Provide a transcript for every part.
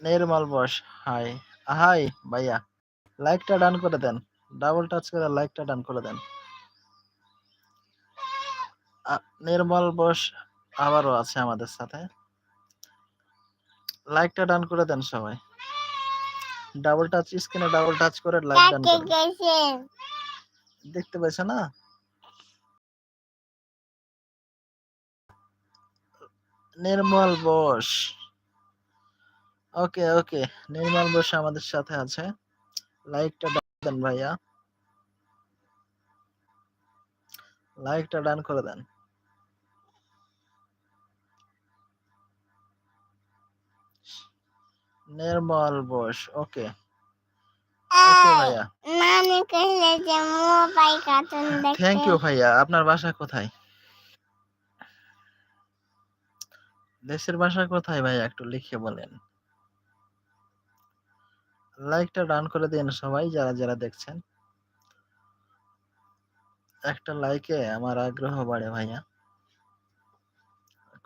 নির্মল Bose, high. High ভাইয়া, লাইকটা ডান করে দেন। ডাবল টাচ করে লাইকটা ডান করে দেন। নির্মল বোস আবারও আছে আমাদের সাথে। লাইকটা ডান করে দেন সবাই। ডাবল টাচ, স্ক্রিনে ডাবল টাচ করে লাইক ডান করে দেন। দেখতে পাইছো না? নির্মল বোস, ওকে ওকে, নির্মল বোস আমাদের সাথে আছে। লাইকটা ডান দেন ভাইয়া, লাইকটা ডান করে দেন। নির্মল বোস, ওকে ওকে ভাইয়া। থ্যাংক ইউ ভাইয়া। আপনার বাসা কোথায়? দেশের বাসা কোথায় ভাইয়া, একটু লিখে বলেন। লাইকটা ডান করে দিন সবাই যারা যারা দেখছেন। একটা লাইকে আমার আগ্রহ বাড়ে ভাইয়া।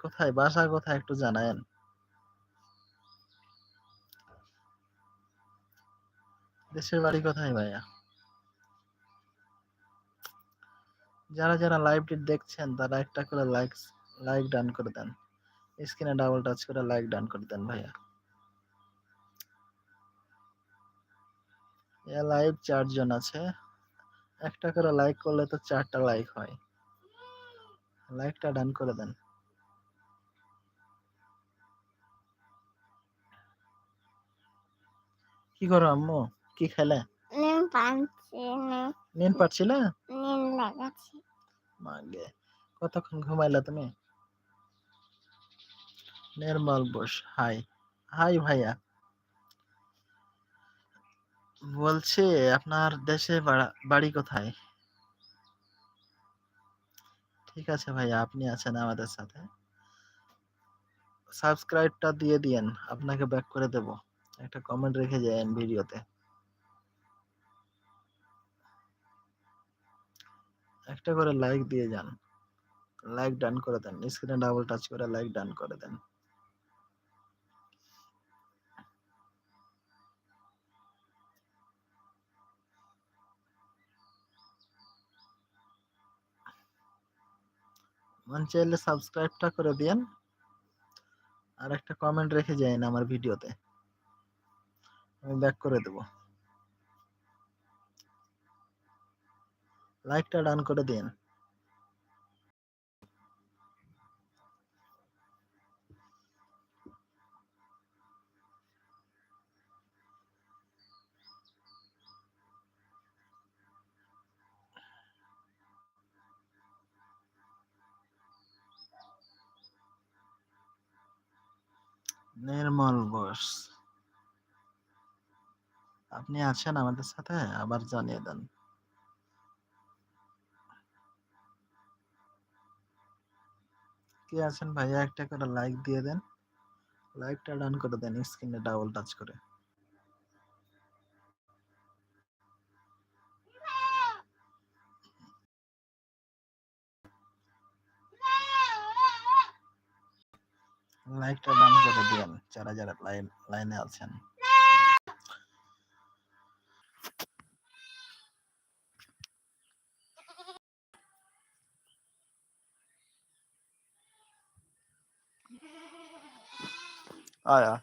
কোথায় বাসা, কোথায় একটু জানায়েন। দেশের বাড়ি কোথায় ভাইয়া? যারা যারা লাইভটি দেখছেন তারা একটা করে লাইক ডান করে দেন। স্ক্রিনে ডাবল টাচ করে লাইক ডান করে দেন ভাইয়া। এ লাইভ 4 জন আছে। একটা করে লাইক করলে তো 4টা লাইক হয়। লাইকটা ডান করে দেন। কি করো আম্মু? কি খেলে? নিন পাচ্ছি না? মাগে, কতক্ষণ ঘুমাইলা তুমি? নির্মল বোস, হাই। হাই ভাইয়া। বলছি আপনার দেশে বাড়ি কোথায়? ঠিক আছে ভাইয়া, আপনি আছেন আমাদের সাথে। সাবস্ক্রাইবটা দিয়ে দিয়েন, আপনাকে ব্যাক করে দেব। একটা কমেন্ট রেখে যান ভিডিওতে। একটা করে লাইক দিয়ে যান। লাইক ডান করে দেন। স্ক্রিনে ডাবল টাচ করে লাইক ডান করে দেন। মন চাইলে সাবস্ক্রাইবটা করে দিয়েন আর একটা কমেন্ট রেখে যান আমার ভিডিওতে, আমি ব্যাক করে দেব। লাইকটা ডান করে দিন। নির্মল বোস, আপনি আছেন আমাদের সাথে? আবার জানিয়ে দেন। কে আছেন ভাইয়া, একটা করে লাইক দিয়ে দেন। লাইকটা ডান করে দেন স্ক্রিনে ডাবল টাচ করে। লাইকটা ডান করে দিন যারা যারা লাইনে আছেন। আয়া